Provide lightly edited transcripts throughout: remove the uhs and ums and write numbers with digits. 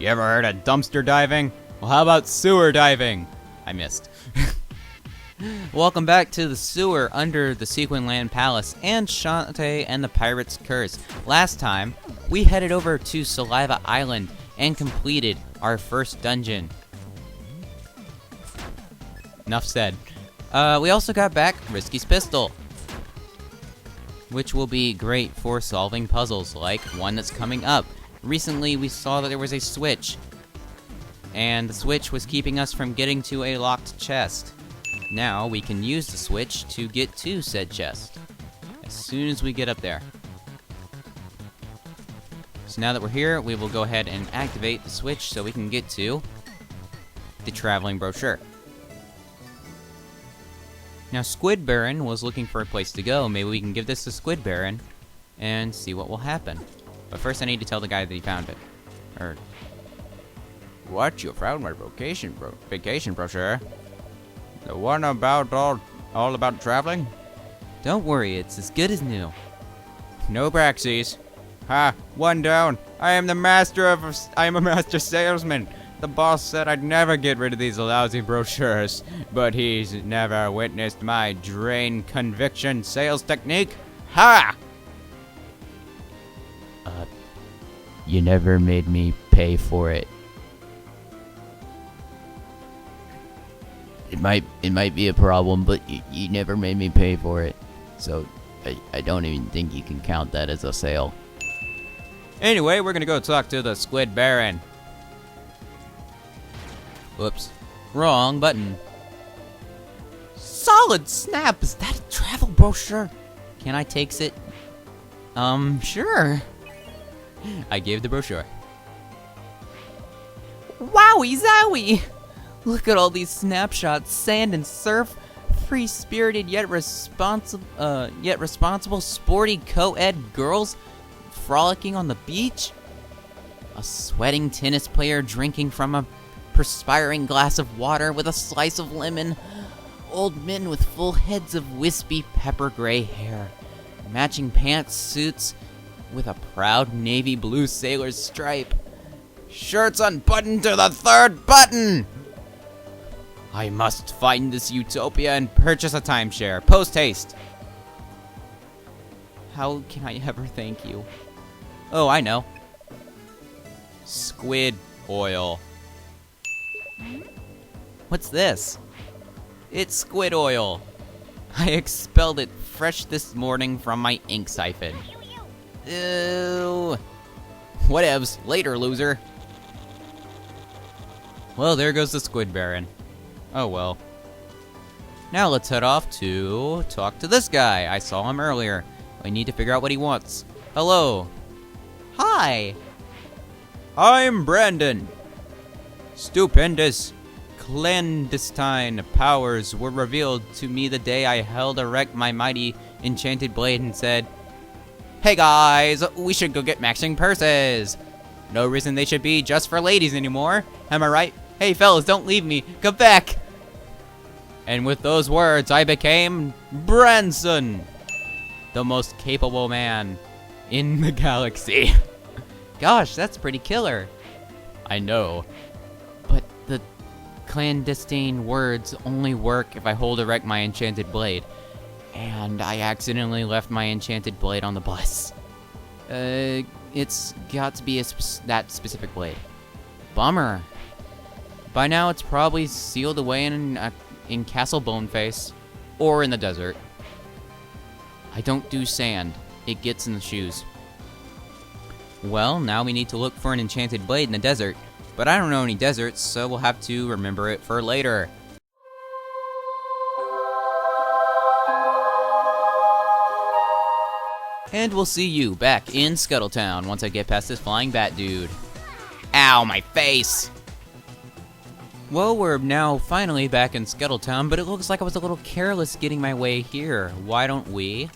You ever heard of dumpster diving? Well, how about sewer diving? I missed. Welcome back to the sewer under the Sequin Land Palace and Shantae and the Pirate's Curse. Last time, we headed over to Saliva Island and completed our first dungeon. Enough said. We also got back Risky Spittle, which will be great for solving puzzles, like one that's coming up. Recently, we saw that there was a switch, and the switch was keeping us from getting to a locked chest. Now, we can use the switch to get to said chest, as soon as we get up there. So now that we're here, we will go ahead and activate the switch so we can get to the traveling brochure. Now, Squid Baron was looking for a place to go. Maybe we can give this to Squid Baron and see what will happen. But first I need to tell the guy that he found it. Or, what? You found my vacation brochure? The one about all about traveling? Don't worry, it's as good as new. No Braxies. Ha! One down. I am a master salesman. The boss said I'd never get rid of these lousy brochures, but he's never witnessed my drain conviction sales technique. Ha! You never made me pay for it. It might be a problem, but you never made me pay for it. So I don't even think you can count that as a sale. Anyway, we're gonna go talk to the Squid Baron. Whoops. Wrong button. Solid snap! Is that a travel brochure? Can I takes it? Sure. I gave the brochure. Wowie zowie! Look at all these snapshots, sand and surf, free-spirited yet responsible, sporty co-ed girls frolicking on the beach, a sweating tennis player drinking from a perspiring glass of water with a slice of lemon, old men with full heads of wispy pepper gray hair, matching pantsuits with a proud navy blue sailor's stripe, shirts unbuttoned to the third button. I must find this utopia and purchase a timeshare. Post haste. How can I ever thank you? Oh, I know. Squid oil. What's this? It's squid oil. I expelled it fresh this morning from my ink siphon. Ew. Whatevs. Later, loser. Well, there goes the Squid Baron. Oh well. Now let's head off to talk to this guy. I saw him earlier. I need to figure out what he wants. Hello. Hi. I'm Brandon. Stupendous clandestine powers were revealed to me the day I held erect my mighty enchanted blade and said, "Hey guys, we should go get maxing purses. No reason they should be just for ladies anymore. Am I right? Hey fellas, don't leave me. Come back." And with those words, I became Branson, the most capable man in the galaxy. Gosh, that's pretty killer. I know. But the clandestine words only work if I hold erect my enchanted blade. And I accidentally left my enchanted blade on the bus. It's got to be that specific blade. Bummer. By now, it's probably sealed away in Castle Boneface, or in the desert. I don't do sand. It gets in the shoes. Well, now we need to look for an enchanted blade in the desert, but I don't know any deserts, so we'll have to remember it for later. And we'll see you back in Scuttletown once I get past this flying bat dude. Ow, my face! Well, we're now finally back in Scuttletown, but it looks like I was a little careless getting my way here. Why don't we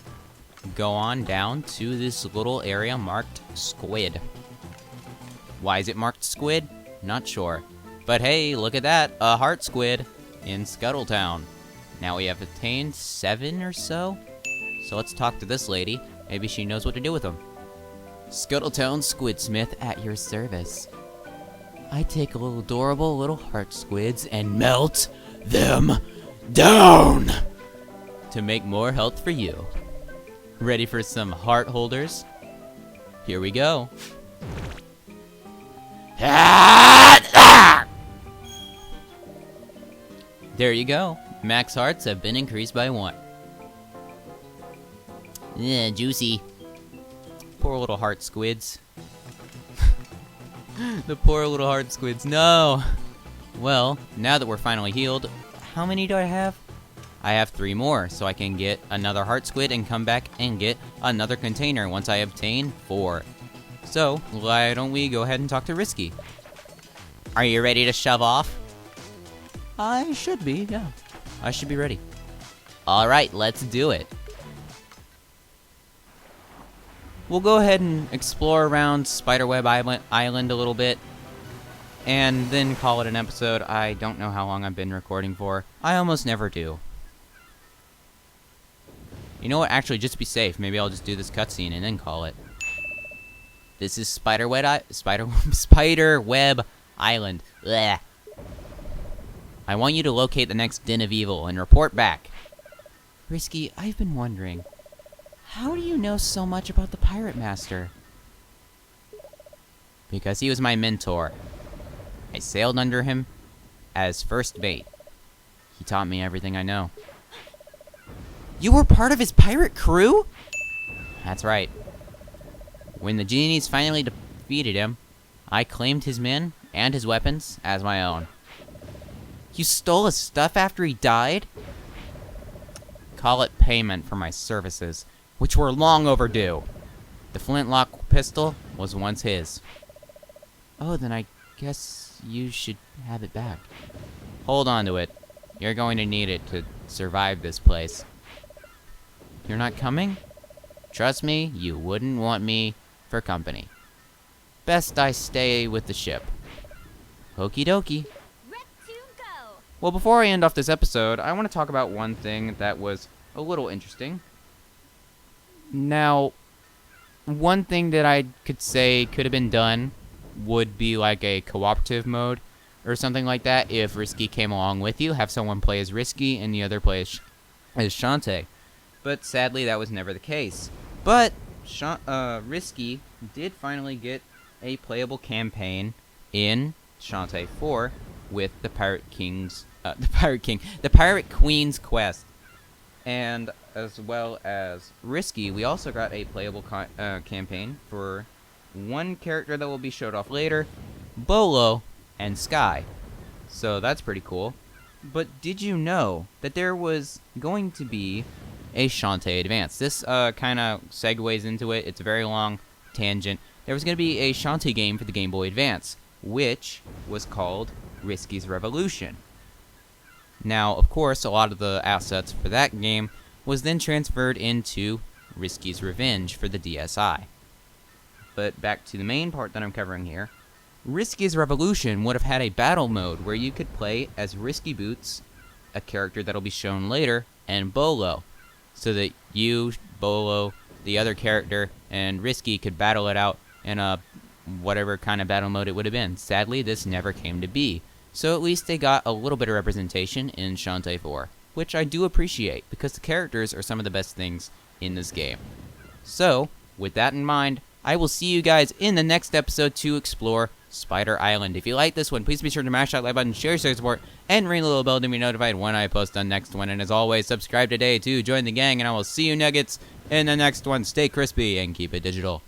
go on down to this little area marked Squid? Why is it marked Squid? Not sure. But hey, look at that, a heart squid in Scuttletown. Now we have attained 7 or so. So let's talk to this lady. Maybe she knows what to do with them. Scuttletown Squidsmith at your service. I take little adorable little heart squids and melt them down to make more health for you. Ready for some heart holders? Here we go. There you go. Max hearts have been increased by 1. Yeah, juicy. Poor little heart squids. The poor little heart squids. No! Well, now that we're finally healed, how many do I have? I have 3 more, so I can get another heart squid and come back and get another container once I obtain 4. So, why don't we go ahead and talk to Risky? Are you ready to shove off? I should be, yeah. I should be ready. Alright, let's do it. We'll go ahead and explore around Spiderweb Island a little bit, and then call it an episode. I don't know how long I've been recording for. I almost never do. You know what? Actually, just to be safe, maybe I'll just do this cutscene and then call it. This is Spiderweb Island. Blech. I want you to locate the next Den of Evil and report back. Risky, I've been wondering, how do you know so much about the Pirate Master? Because he was my mentor. I sailed under him as first mate. He taught me everything I know. You were part of his pirate crew? That's right. When the genies finally defeated him, I claimed his men and his weapons as my own. You stole his stuff after he died? Call it payment for my services, which were long overdue. The flintlock pistol was once his. Oh, then I guess you should have it back. Hold on to it. You're going to need it to survive this place. You're not coming? Trust me, you wouldn't want me for company. Best I stay with the ship. Okie dokie. Well, before I end off this episode, I want to talk about one thing that was a little interesting. Now, one thing that I could say could have been done would be like a cooperative mode or something like that. If Risky came along with you, have someone play as Risky and the other play as Shantae. But sadly, that was never the case. But Risky did finally get a playable campaign in Shantae 4 with the Pirate Queen's quest. And as well as Risky, we also got a playable campaign for one character that will be showed off later, Bolo and Sky. So that's pretty cool. But did you know that there was going to be a Shantae Advance? This kind of segues into it. It's a very long tangent. There was going to be a Shantae game for the Game Boy Advance, which was called Risky's Revolution. Now, of course, a lot of the assets for that game was then transferred into Risky's Revenge for the DSi. But back to the main part that I'm covering here. Risky's Revolution would have had a battle mode where you could play as Risky Boots, a character that'll be shown later, and Bolo, so that you, Bolo, the other character, and Risky could battle it out in a whatever kind of battle mode it would have been. Sadly, this never came to be. So at least they got a little bit of representation in Shantae 4, which I do appreciate, because the characters are some of the best things in this game. So, with that in mind, I will see you guys in the next episode to explore Spider Island. If you like this one, please be sure to mash that like button, share your support, and ring the little bell to be notified when I post the next one. And as always, subscribe today to join the gang, and I will see you nuggets in the next one. Stay crispy and keep it digital.